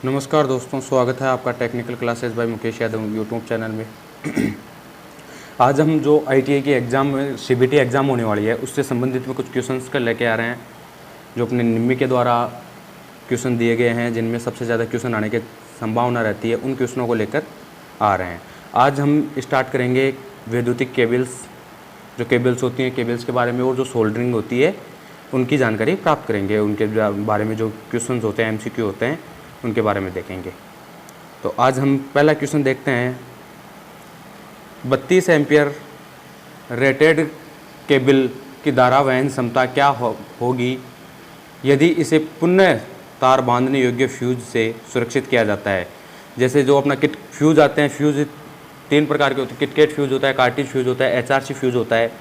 नमस्कार दोस्तों, स्वागत है आपका technical classes bye Mukesh Yadav YouTube channel में। आज हम जो आईटीआई की एग्ज़ाम में सीबीटी एग्ज़ाम होने वाली है उससे संबंधित में कुछ क्वेश्चंस कर लेके आ रहे हैं जो अपने निम्मी के द्वारा क्वेश्चन दिए गए हैं, जिनमें सबसे ज़्यादा क्वेश्चन आने की संभावना रहती है। उन क्वेश्चनों को लेकर आ रहे हैं। आज हम स्टार्ट करेंगे वैद्युतिक केबल्स, जो केबल्स होती हैं केबल्स के बारे में, और जो सोल्डरिंग होती है उनकी जानकारी प्राप्त करेंगे। उनके बारे में जो क्वेश्चंस होते हैं, एमसीक्यू होते हैं, उनके बारे में देखेंगे। तो आज हम पहला क्वेश्चन देखते हैं। 32 एम्पियर रेटेड केबल की धारा वहन क्षमता क्या होगी यदि इसे पुनः तार बांधने योग्य फ्यूज से सुरक्षित किया जाता है। जैसे जो अपना किट फ्यूज आते हैं, फ्यूज 3 प्रकार के होते हैं। किटकेट फ्यूज होता है, कार्टिज फ्यूज होता है, एचआरसी फ्यूज होता है।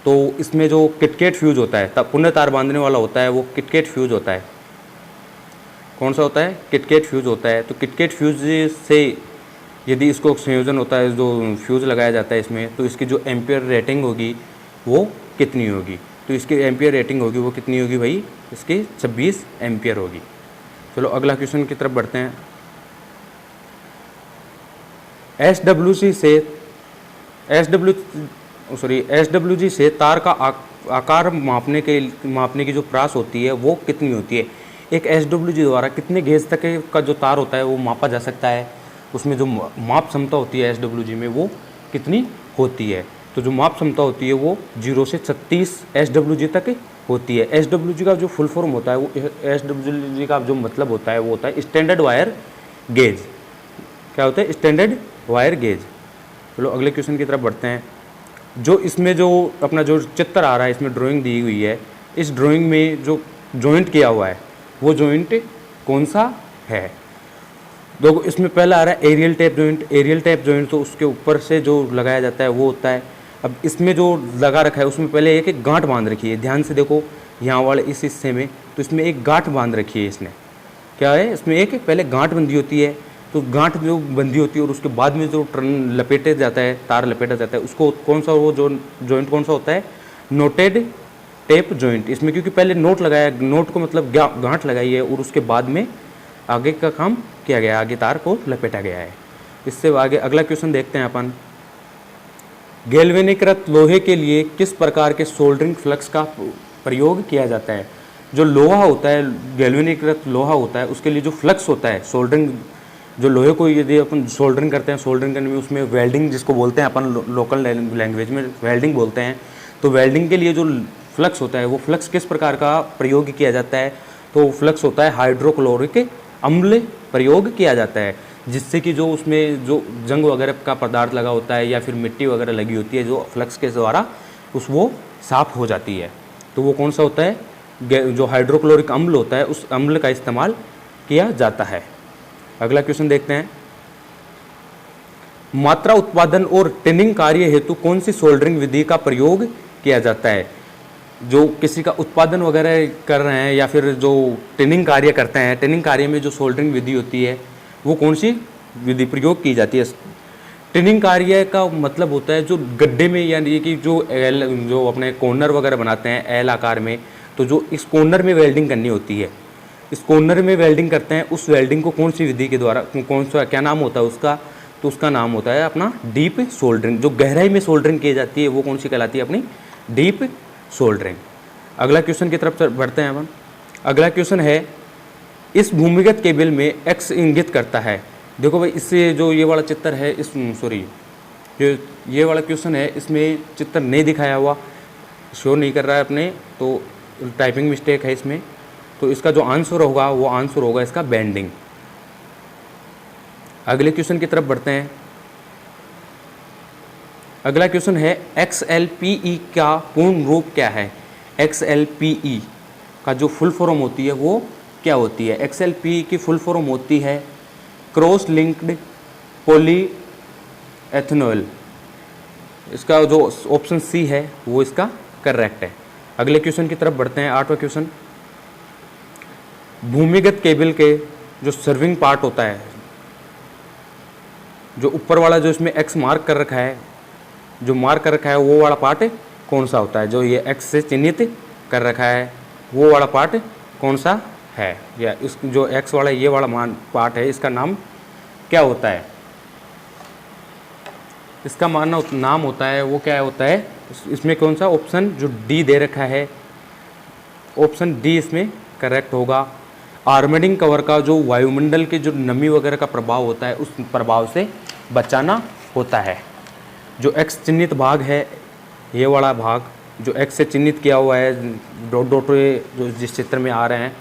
तो इसमें जो किटकेट फ्यूज होता है, तब पुनः तार बांधने वाला होता है, वो किटकेट फ्यूज होता है। कौन सा होता है? किटकेट फ्यूज होता है। तो किटकेट फ्यूज से यदि इसको संयोजन होता है, जो फ्यूज लगाया जाता है इसमें, तो इसकी जो एम्पियर रेटिंग होगी वो कितनी होगी? तो इसकी एम्पियर रेटिंग होगी वो कितनी होगी भाई? इसकी 26 एम्पियर होगी। चलो अगला क्वेश्चन की तरफ बढ़ते हैं। एसडब्ल्यूजी से तार का आकार मापने की जो प्रास होती है वो कितनी होती है? एक एसडब्ल्यूजी द्वारा कितने गेज तक का जो तार होता है वो मापा जा सकता है। उसमें जो माप क्षमता होती है एसडब्ल्यूजी में वो कितनी होती है? तो जो माप क्षमता होती है वो 0 से 36 एसडब्ल्यूजी तक होती है। एसडब्ल्यूजी का जो फुल फॉर्म होता है, वो एसडब्ल्यूजी का जो मतलब होता है वो होता है स्टैंडर्ड वायर गेज। क्या होता है? Standard wire gauge. चलो अगले क्वेश्चन की तरफ बढ़ते हैं। जो इसमें जो अपना जो चित्र आ रहा है, इसमें ड्राइंग दी हुई है, इस ड्राइंग में जो जॉइंट किया हुआ है वो जॉइंट कौन सा है? देखो इसमें पहला आ रहा है aerial tap joint. Aerial tap joint तो उसके ऊपर से जो लगाया जाता है वो होता है। अब इसमें जो लगा रखा है उसमें पहले एक गांठ बांध रखी है। ध्यान से देखो यहाँ वाले इस हिस्से में, तो इसमें एक गांठ बांध रखी है इसने। क्या है? इसमें एक पहले गांठ बंधी होती है। तो गांठ जो बंधी होती है और उसके बाद में जो लपेटे जाता है, तार लपेटा जाता है, उसको कौन सा वो जो जॉइंट कौन सा होता है? Noted tape joint. इसमें क्योंकि पहले नोट लगाया, नोट को मतलब गांठ लगाई है और उसके बाद में आगे का काम किया गया, आगे तार को लपेटा गया है। इससे आगे अगला क्वेश्चन देखते हैं अपन। गैल्वेनिकृत लोहे के लिए किस प्रकार के सोल्डरिंग फ्लक्स का प्रयोग किया जाता है? जो लोहा होता है, गैल्वेनिकृत लोहा होता है, उसके लिए जो फ्लक्स होता है, सोल्डरिंग, जो लोहे को यदि अपन सोल्डरिंग करते हैं, सोल्डरिंग करने में उसमें वेल्डिंग जिसको बोलते हैं अपन लोकल लैंग्वेज में वेल्डिंग बोलते हैं। तो वेल्डिंग के लिए जो फ्लक्स होता है वो फ्लक्स किस प्रकार का प्रयोग किया जाता है? तो फ्लक्स होता है हाइड्रोक्लोरिक अम्ल प्रयोग किया जाता है, जिससे कि जो उसमें जो जंग वगैरह का पदार्थ लगा होता है या फिर मिट्टी वगैरह लगी होती है, जो फ्लक्स के द्वारा वो साफ हो जाती है। तो वो कौन सा होता है? जो हाइड्रोक्लोरिक अम्ल होता है, उस अम्ल का इस्तेमाल किया जाता है। अगला क्वेश्चन देखते हैं। मात्रा उत्पादन और टिनिंग कार्य हेतु कौन सी सोल्डरिंग विधि का प्रयोग किया जाता है? जो किसी का उत्पादन वगैरह कर रहे हैं या फिर जो टिनिंग कार्य करते हैं, टिनिंग कार्य में जो सोल्डरिंग विधि होती है वो कौन सी विधि प्रयोग की जाती है? टिनिंग कार्य का मतलब होता है जो गड्ढे में, यानी कि जो अपने कॉर्नर वगैरह बनाते हैं एल आकार में, तो जो इस कॉर्नर में वेल्डिंग करनी होती है, इस कॉर्नर में वेल्डिंग करते हैं, उस वेल्डिंग को कौन सी विधि के द्वारा, कौन सा क्या नाम होता है उसका? तो उसका नाम होता है अपना डीप सोल्डरिंग। जो गहराई में सोल्डरिंग की जाती है वो कौन सी कहलाती है? अपनी डीप सोल्डरिंग। अगला क्वेश्चन की तरफ बढ़ते हैं अपन। अगला क्वेश्चन है, इस भूमिगत केबल में एक्स इंगित करता है। देखो भाई, इससे जो ये वाला चित्र है, इस ये वाला क्वेश्चन है, इसमें चित्र नहीं दिखाया हुआ, शो नहीं कर रहा है अपने, तो टाइपिंग मिस्टेक है इसमें। तो इसका जो आंसर होगा वो आंसर होगा इसका बेंडिंग। अगले क्वेश्चन की तरफ बढ़ते हैं। अगला क्वेश्चन है, XLPE का पूर्ण रूप क्या है? XLPE का जो फुल फॉर्म होती है वो क्या होती है? XLPE की फुल फॉर्म होती है क्रॉस लिंक्ड पॉली एथेनॉल। इसका जो ऑप्शन सी है वो इसका करेक्ट है। अगले क्वेश्चन की तरफ बढ़ते हैं। 8वां क्वेश्चन, भूमिगत केबल के जो सर्विंग पार्ट होता है, जो ऊपर वाला जो इसमें एक्स मार्क कर रखा है, जो मार्क कर रखा है वो वाला पार्ट कौन सा होता है? जो ये एक्स से चिन्हित कर रखा है वो वाला पार्ट कौन सा है, या इस जो एक्स वाला ये वाला मान पार्ट है इसका नाम क्या होता है? इसका नाम होता है वो क्या होता है? इसमें कौन सा ऑप्शन जो डी दे रखा है, ऑप्शन डी इसमें करेक्ट होगा। आर्मेडिंग कवर का जो वायुमंडल के जो नमी वगैरह का प्रभाव होता है उस प्रभाव से बचाना होता है। जो एक्स चिन्हित भाग है, ये वाला भाग जो एक्स से चिन्हित किया हुआ है, डॉट डॉट जो जिस चित्र में आ रहे हैं,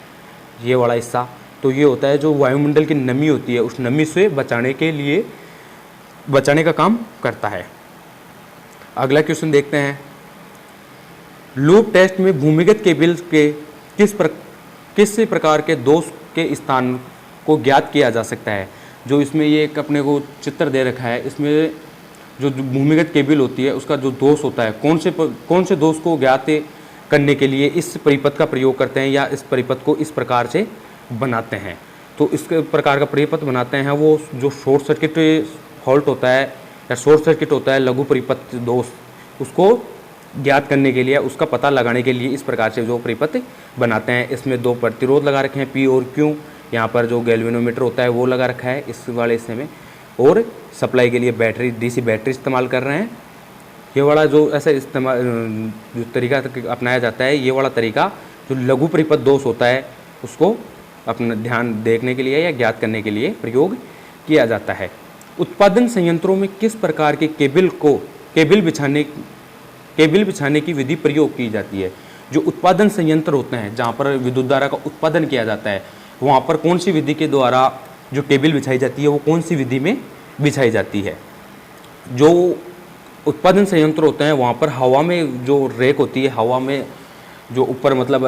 ये वाला हिस्सा, तो ये होता है जो वायुमंडल की नमी होती है उस नमी से बचाने का काम करता है। अगला क्वेश्चन देखते हैं। लूप टेस्ट में भूमिगत केबल के किस प्रकार के दोष के स्थान को ज्ञात किया जा सकता है? जो इसमें ये एक अपने को चित्र दे रखा है, इसमें जो भूमिगत केबल होती है उसका जो दोष होता है, कौन से दोष को ज्ञात करने के लिए इस परिपथ का प्रयोग करते हैं या इस परिपथ को इस प्रकार से बनाते हैं। तो इस प्रकार का परिपथ बनाते हैं वो जो शॉर्ट सर्किट फॉल्ट होता है या शॉर्ट सर्किट होता है, लघु परिपथ दोष, उसको ज्ञात करने के लिए, उसका पता लगाने के लिए इस प्रकार से जो परिपथ बनाते हैं। इसमें दो प्रतिरोध लगा रखे हैं, पी और क्यू। यहाँ पर जो गैल्वेनोमीटर होता है वो लगा रखा है इस वाले हिस्से में, और सप्लाई के लिए बैटरी, डीसी बैटरी इस्तेमाल कर रहे हैं। ये वाला जो ऐसा इस्तेमाल जो तरीका अपनाया जाता है, ये वाला तरीका जो लघु परिपथ दोष होता है उसको अपना ध्यान देखने के लिए या ज्ञात करने के लिए प्रयोग किया जाता है। उत्पादन संयंत्रों में किस प्रकार के केबल बिछाने की विधि प्रयोग की जाती है? जो उत्पादन संयंत्र होते हैं जहाँ पर विद्युत धारा का उत्पादन किया जाता है, वहाँ पर कौन सी विधि के द्वारा जो केबल बिछाई जाती है वो कौन सी विधि में बिछाई जाती है? जो उत्पादन संयंत्र होते हैं वहाँ पर हवा में जो रेक होती है, हवा में जो ऊपर मतलब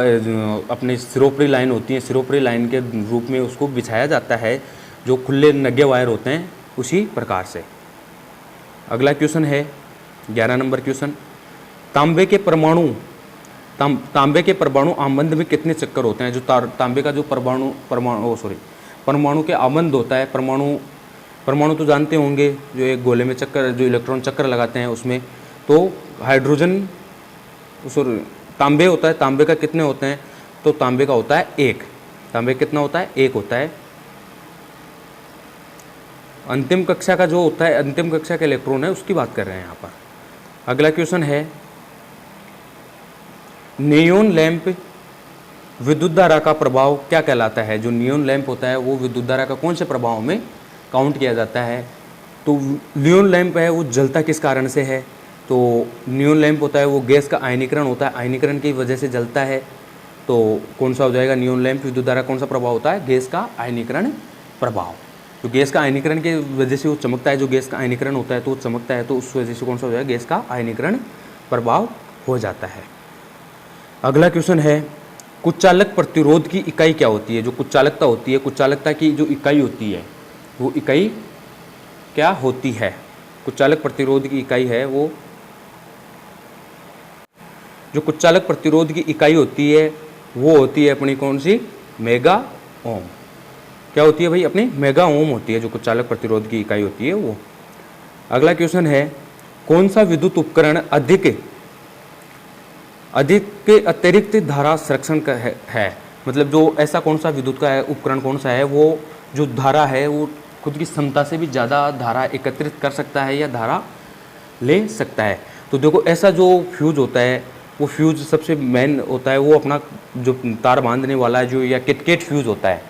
अपने सिरोपरी लाइन होती है, सिरोपरी लाइन के रूप में उसको बिछाया जाता है, जो खुले नगे वायर होते हैं उसी प्रकार से। अगला क्वेश्चन है 11 नंबर क्वेश्चन। तांबे के परमाणु आबंध में कितने चक्कर होते हैं? जो तांबे का जो परमाणु के आबंध होता है, परमाणु तो जानते होंगे, जो एक गोले में चक्कर, जो इलेक्ट्रॉन चक्कर लगाते हैं उसमें, तो हाइड्रोजन तांबे होता है, तांबे का कितने होते हैं? तो तांबे का होता है 1। तांबे कितना होता है? 1 होता है। अंतिम कक्षा का जो होता है, अंतिम कक्षा के इलेक्ट्रॉन है उसकी बात कर रहे हैं यहाँ पर। अगला क्वेश्चन है, नियॉन लैंप विद्युत धारा का प्रभाव क्या कहलाता है? जो नियॉन लैंप होता है वो विद्युत धारा का कौन से प्रभाव में काउंट किया जाता है? तो नियॉन लैंप है वो जलता किस कारण से है? तो नियॉन लैंप होता है वो गैस का आयनीकरण होता है, आयनीकरण की वजह से जलता है। तो कौन सा हो जाएगा? नियॉन लैंप विद्युत धारा कौन सा प्रभाव होता है? गैस का आयनीकरण प्रभाव। तो गैस का आयनीकरण की वजह से वो चमकता है, जो गैस का आयनीकरण होता है तो वो चमकता है, तो उस वजह से कौन सा हो जाएगा? गैस का आयनीकरण प्रभाव हो जाता है। अगला क्वेश्चन है, कुचालक प्रतिरोध की इकाई क्या होती है? जो कुचालकता होती है, कुचालकता की जो इकाई होती है वो इकाई क्या होती है? कुचालक प्रतिरोध की इकाई है वो, जो कुचालक प्रतिरोध की इकाई होती है वो होती है अपनी कौन सी? Mega ohm. क्या होती है भाई? अपनी मेगा ओम होती है जो कुचालक प्रतिरोध की इकाई होती है वो। अगला क्वेश्चन है, कौन सा विद्युत उपकरण अधिक अतिरिक्त धारा संरक्षण का है? मतलब जो ऐसा कौन सा विद्युत का उपकरण कौन सा है वो जो धारा है वो खुद की क्षमता से भी ज़्यादा धारा एकत्रित कर सकता है या धारा ले सकता है? तो देखो, ऐसा जो फ्यूज होता है वो फ्यूज सबसे मेन होता है, वो अपना जो तार बांधने वाला है जो, या किटकेट फ्यूज होता है,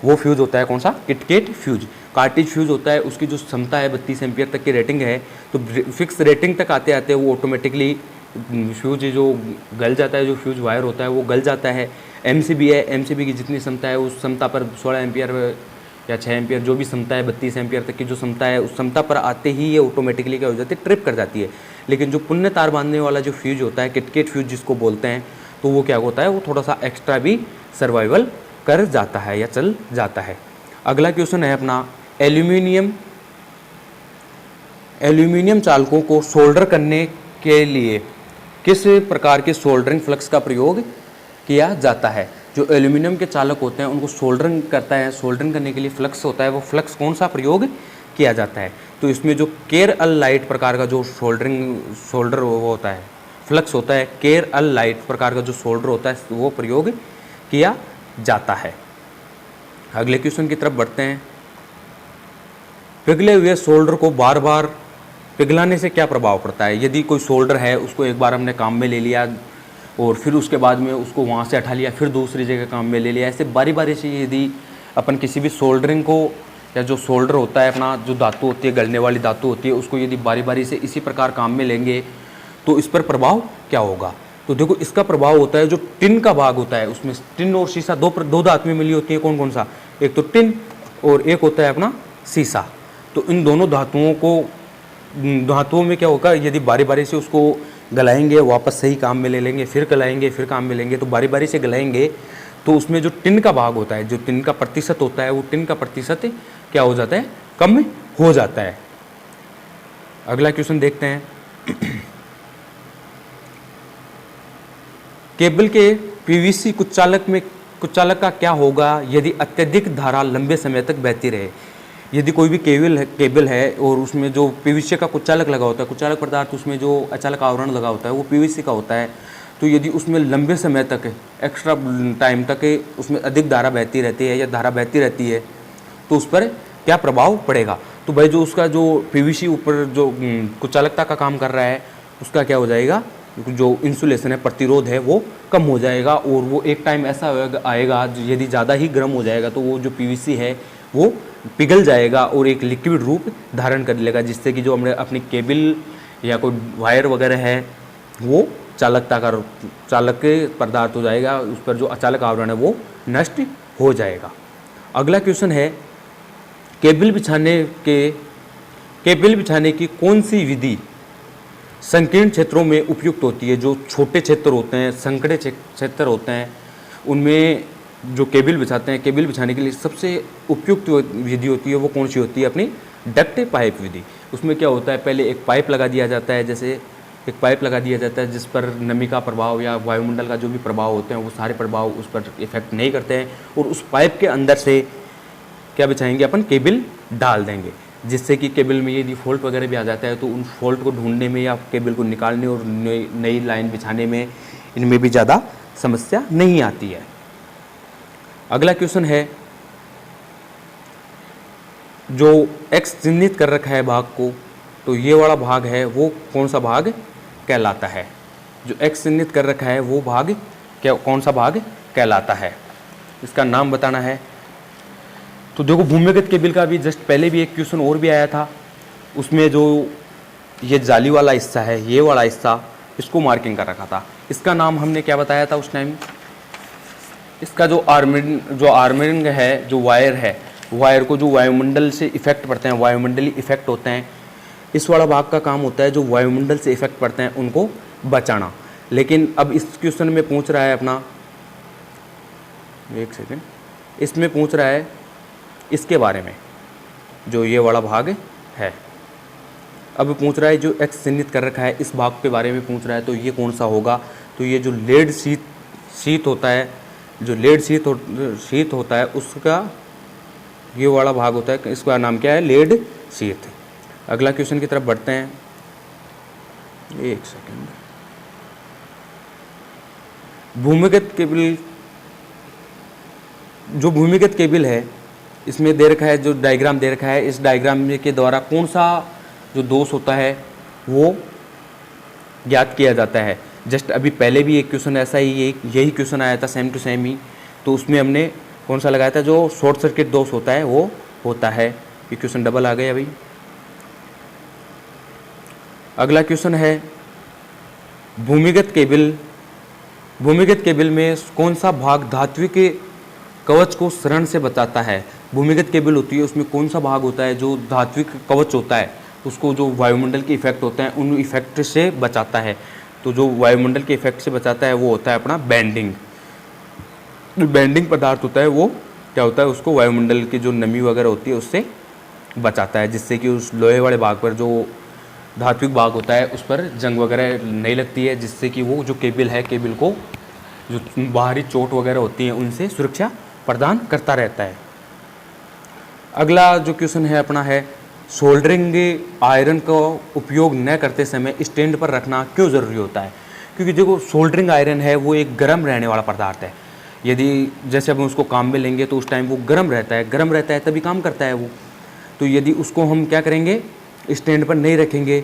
वो फ्यूज होता है कौन सा? KitKat fuse. कार्टिज फ्यूज होता है, उसकी जो क्षमता है 32 एम्पियर तक की रेटिंग है, तो फिक्स रेटिंग तक आते आते वो ऑटोमेटिकली फ्यूज जो गल जाता है, जो फ्यूज वायर होता है वो गल जाता है। एमसीबी है, एमसीबी की जितनी क्षमता है उस क्षमता पर 16 एम्पियर या 6 एम्पियर जो भी क्षमता है, 32 एम्पियर तक की जो क्षमता है उस क्षमता पर आते ही ये ऑटोमेटिकली क्या हो जाती है? ट्रिप कर जाती है। लेकिन जो पुण्य तार बांधने वाला जो फ्यूज होता है, किटकेट फ्यूज जिसको बोलते हैं, तो वो क्या होता है? वो थोड़ा सा एक्स्ट्रा भी सर्वाइवल कर जाता है या चल जाता है। अगला क्वेश्चन है अपना, एल्यूमिनियम चालकों को सोल्डर करने के लिए किस प्रकार के सोल्डरिंग फ्लक्स का प्रयोग किया जाता है? जो एल्यूमिनियम के चालक होते हैं उनको सोल्डरिंग करता है, सोल्डरिंग करने के लिए फ्लक्स होता है, वो फ्लक्स कौन सा प्रयोग किया जाता है? तो इसमें जो केर अल लाइट प्रकार का जो सोल्डर वो होता है, फ्लक्स होता है, केर अल लाइट प्रकार का जो सोल्डर होता है वो प्रयोग किया जाता है। अगले क्वेश्चन की तरफ बढ़ते हैं। पिघले हुए सोल्डर को बार बार पिघलाने से क्या प्रभाव पड़ता है? यदि कोई सोल्डर है, उसको एक बार हमने काम में ले लिया और फिर उसके बाद में उसको वहाँ से हटा लिया, फिर दूसरी जगह काम में ले लिया, ऐसे बारी बारी से यदि अपन किसी भी सोल्डरिंग को, या जो सोल्डर होता है अपना, जो धातु होती है, गलने वाली धातु होती है, उसको यदि बारी बारी से इसी प्रकार काम में लेंगे तो इस पर प्रभाव क्या होगा? तो देखो, इसका प्रभाव होता है जो टिन का भाग होता है, उसमें टिन और शीशा दो धातुएं मिली होती है। कौन कौन सा? एक तो टिन और एक होता है अपना शीशा। तो इन दोनों धातुओं में क्या होगा, यदि बारी बारी से उसको गलाएंगे, वापस सही काम में ले लेंगे, फिर गलाएंगे, फिर काम में लेंगे, तो बारी बारी से गलाएंगे तो उसमें जो टिन का भाग होता है, जो टिन का प्रतिशत होता है, वो टिन का प्रतिशत क्या हो जाता है? कम हो जाता है। अगला क्वेश्चन देखते हैं। केबल के पीवीसी कुचालक का क्या होगा यदि अत्यधिक धारा लंबे समय तक बहती रहे? यदि कोई भी केबल है और उसमें जो पीवीसी का कुचालक लगा होता है, कुचालक पदार्थ, उसमें जो अचालक आवरण लगा होता है वो पीवीसी का होता है, तो यदि उसमें लंबे समय तक, एक्स्ट्रा टाइम तक उसमें अधिक धारा बहती रहती है या धारा बहती रहती है, तो उस पर क्या प्रभाव पड़ेगा? तो भाई जो उसका जो पीवीसी ऊपर जो कुचालकता का काम कर रहा है, उसका क्या हो जाएगा? जो इंसुलेशन है, प्रतिरोध है, वो कम हो जाएगा और वो एक टाइम ऐसा आएगा यदि ज़्यादा ही गर्म हो जाएगा तो वो जो पीवीसी है वो पिघल जाएगा और एक लिक्विड रूप धारण कर लेगा, जिससे कि जो हमने अपनी केबल या कोई वायर वगैरह है वो चालक पदार्थ हो जाएगा, उस पर जो अचालक आवरण है वो नष्ट हो जाएगा। अगला क्वेश्चन है, केबल बिछाने की कौन सी विधि संकीर्ण क्षेत्रों में उपयुक्त होती है? जो छोटे क्षेत्र होते हैं, संकरे क्षेत्र होते हैं, उनमें जो केबल बिछाते हैं, केबल बिछाने के लिए सबसे उपयुक्त विधि होती है वो कौन सी होती है? अपनी डक्ट पाइप विधि। उसमें क्या होता है, पहले एक पाइप लगा दिया जाता है, जैसे एक पाइप लगा दिया जाता है जिस पर नमी का प्रभाव या वायुमंडल का जो भी प्रभाव होते हैं वो सारे प्रभाव उस पर इफेक्ट नहीं करते हैं, और उस पाइप के अंदर से क्या बिछाएंगे? अपन केबल डाल देंगे, जिससे कि केबल में यदि फॉल्ट वगैरह भी आ जाता है तो उन फॉल्ट को ढूंढने में या केबल को निकालने और नई लाइन बिछाने में इनमें भी ज़्यादा समस्या नहीं आती है। अगला क्वेश्चन है, जो एक्स चिन्हित कर रखा है भाग को, तो ये वाला भाग है वो कौन सा भाग कहलाता है? जो एक्स चिन्हित कर रखा है वो भाग कौन सा भाग कहलाता है? इसका नाम बताना है। तो देखो, भूमिगत केबल का भी जस्ट पहले भी एक क्वेश्चन और भी आया था, उसमें जो ये जाली वाला हिस्सा है, ये वाला हिस्सा, इसको मार्किंग कर रखा था। इसका नाम हमने क्या बताया था उस टाइम? इसका जो आर्मरिंग है, जो वायर है, वायर को जो वायुमंडल से इफेक्ट पड़ते हैं, वायुमंडली इफेक्ट होते हैं, इस वाला भाग का काम होता है जो वायुमंडल से इफेक्ट पड़ते हैं उनको बचाना। लेकिन अब इस क्वेश्चन में पूछ रहा है अपना, एक सेकेंड, इसमें पूछ रहा है इसके बारे में, जो ये वाला भाग है। अब पूछ रहा है जो एक्स चिन्हित कर रखा है इस भाग के बारे में पूछ रहा है, तो ये कौन सा होगा? तो ये जो लेड शीट होता है, जो लेड शीट होता है उसका ये वाला भाग होता है, इसका नाम क्या है? Lead sheet. अगला क्वेश्चन की तरफ बढ़ते हैं। एक सेकेंड। भूमिगत केबल, जो भूमिगत केबल है इसमें दे रखा है, जो डायग्राम दे रखा है, इस डायग्राम के द्वारा कौन सा जो दोष होता है वो ज्ञात किया जाता है। जस्ट अभी पहले भी एक क्वेश्चन ऐसा ही यही क्वेश्चन आया था, सेम टू सेम ही, तो उसमें हमने कौन सा लगाया था? जो शॉर्ट सर्किट दोष होता है वो होता है। ये क्वेश्चन डबल आ गया अभी। अगला क्वेश्चन है, भूमिगत केबल में कौन सा भाग धात्विक के कवच को शरण से बचाता है? भूमिगत केबल होती है, उसमें कौन सा भाग होता है जो धात्विक कवच होता है, उसको जो वायुमंडल के इफेक्ट होते हैं उन इफेक्ट से बचाता है। तो जो वायुमंडल के इफेक्ट से बचाता है वो होता है अपना बेंडिंग। जो बेंडिंग पदार्थ होता है वो क्या होता है? उसको वायुमंडल की जो नमी वगैरह होती है उससे बचाता है, जिससे कि उस लोहे वाले भाग पर, जो धात्विक भाग होता है, उस पर जंग वगैरह नहीं लगती है, जिससे कि वो जो केबल है, केबल को जो बाहरी चोट वगैरह होती है उनसे सुरक्षा प्रदान करता रहता है। अगला जो क्वेश्चन है अपना है, सोल्डरिंग आयरन का उपयोग न करते समय स्टैंड पर रखना क्यों ज़रूरी होता है? क्योंकि देखो, सोल्डरिंग आयरन है वो एक गर्म रहने वाला पदार्थ है। यदि जैसे हम उसको काम में लेंगे तो उस टाइम वो गर्म रहता है तभी काम करता है वो। तो यदि उसको हम क्या करेंगे, स्टैंड पर नहीं रखेंगे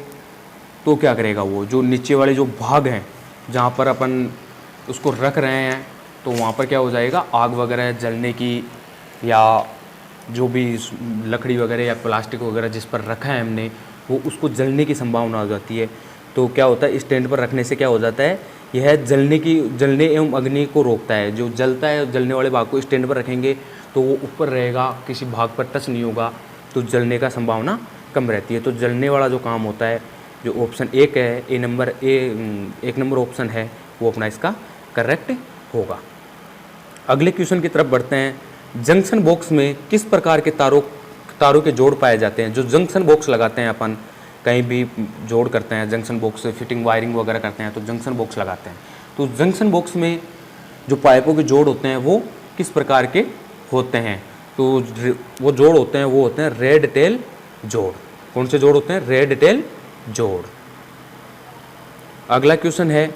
तो क्या करेगा वो, जो नीचे वाले जो भाग हैं जहाँ पर अपन उसको रख रहे हैं तो वहाँ पर क्या हो जाएगा, आग वगैरह जलने की या जो भी लकड़ी वगैरह या प्लास्टिक वगैरह जिस पर रखा है हमने वो उसको जलने की संभावना हो जाती है। तो क्या होता है, स्टैंड पर रखने से क्या हो जाता है, यह जलने एवं अग्नि को रोकता है। जो जलता है, जलने वाले भाग को स्टैंड पर रखेंगे तो वो ऊपर रहेगा, किसी भाग पर टच नहीं होगा, तो जलने का संभावना कम रहती है। तो जलने वाला जो काम होता है, जो ऑप्शन एक है, एक नंबर ऑप्शन है, वो अपना इसका करेक्ट होगा। अगले क्वेश्चन की तरफ बढ़ते हैं। जंक्शन बॉक्स में किस प्रकार के तारों के जोड़ पाए जाते हैं। जो जंक्शन बॉक्स लगाते हैं अपन, कहीं भी जोड़ करते हैं, जंक्शन बॉक्स से फिटिंग वायरिंग वगैरह करते हैं तो जंक्शन बॉक्स लगाते हैं। तो जंक्शन बॉक्स में जो पाइपों के जोड़ होते हैं वो किस प्रकार के होते हैं। तो वो जोड़ होते हैं, वो होते हैं रेड टेल जोड़। कौन से जोड़ होते हैं, रेड टेल जोड़। अगला क्वेश्चन है,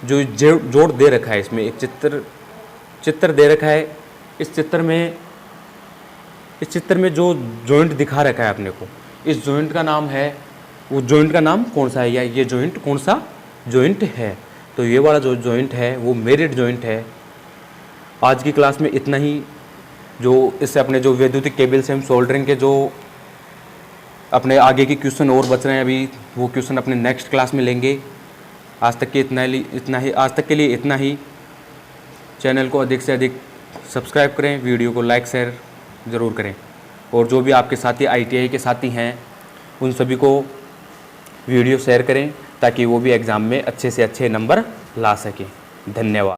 जो जोड़ दे रखा है, इसमें एक चित्र दे रखा है। इस चित्र में जो जॉइंट दिखा रखा है अपने को, इस जॉइंट का नाम है, वो जॉइंट का नाम कौन सा है, या ये जॉइंट कौन सा जॉइंट है। तो ये वाला जो जॉइंट है वो मेरिट जॉइंट है। आज की क्लास में इतना ही। जो इससे अपने जो वैद्युतिक केबल से हम सोल्डरिंग के जो अपने आगे के क्वेश्चन और बच रहे हैं अभी, वो क्वेश्चन अपने नेक्स्ट क्लास में लेंगे। आज तक के लिए इतना ही। चैनल को अधिक से अधिक सब्सक्राइब करें, वीडियो को लाइक शेयर ज़रूर करें, और जो भी आपके साथी ITI के साथी हैं उन सभी को वीडियो शेयर करें ताकि वो भी एग्ज़ाम में अच्छे से अच्छे नंबर ला सकें। धन्यवाद।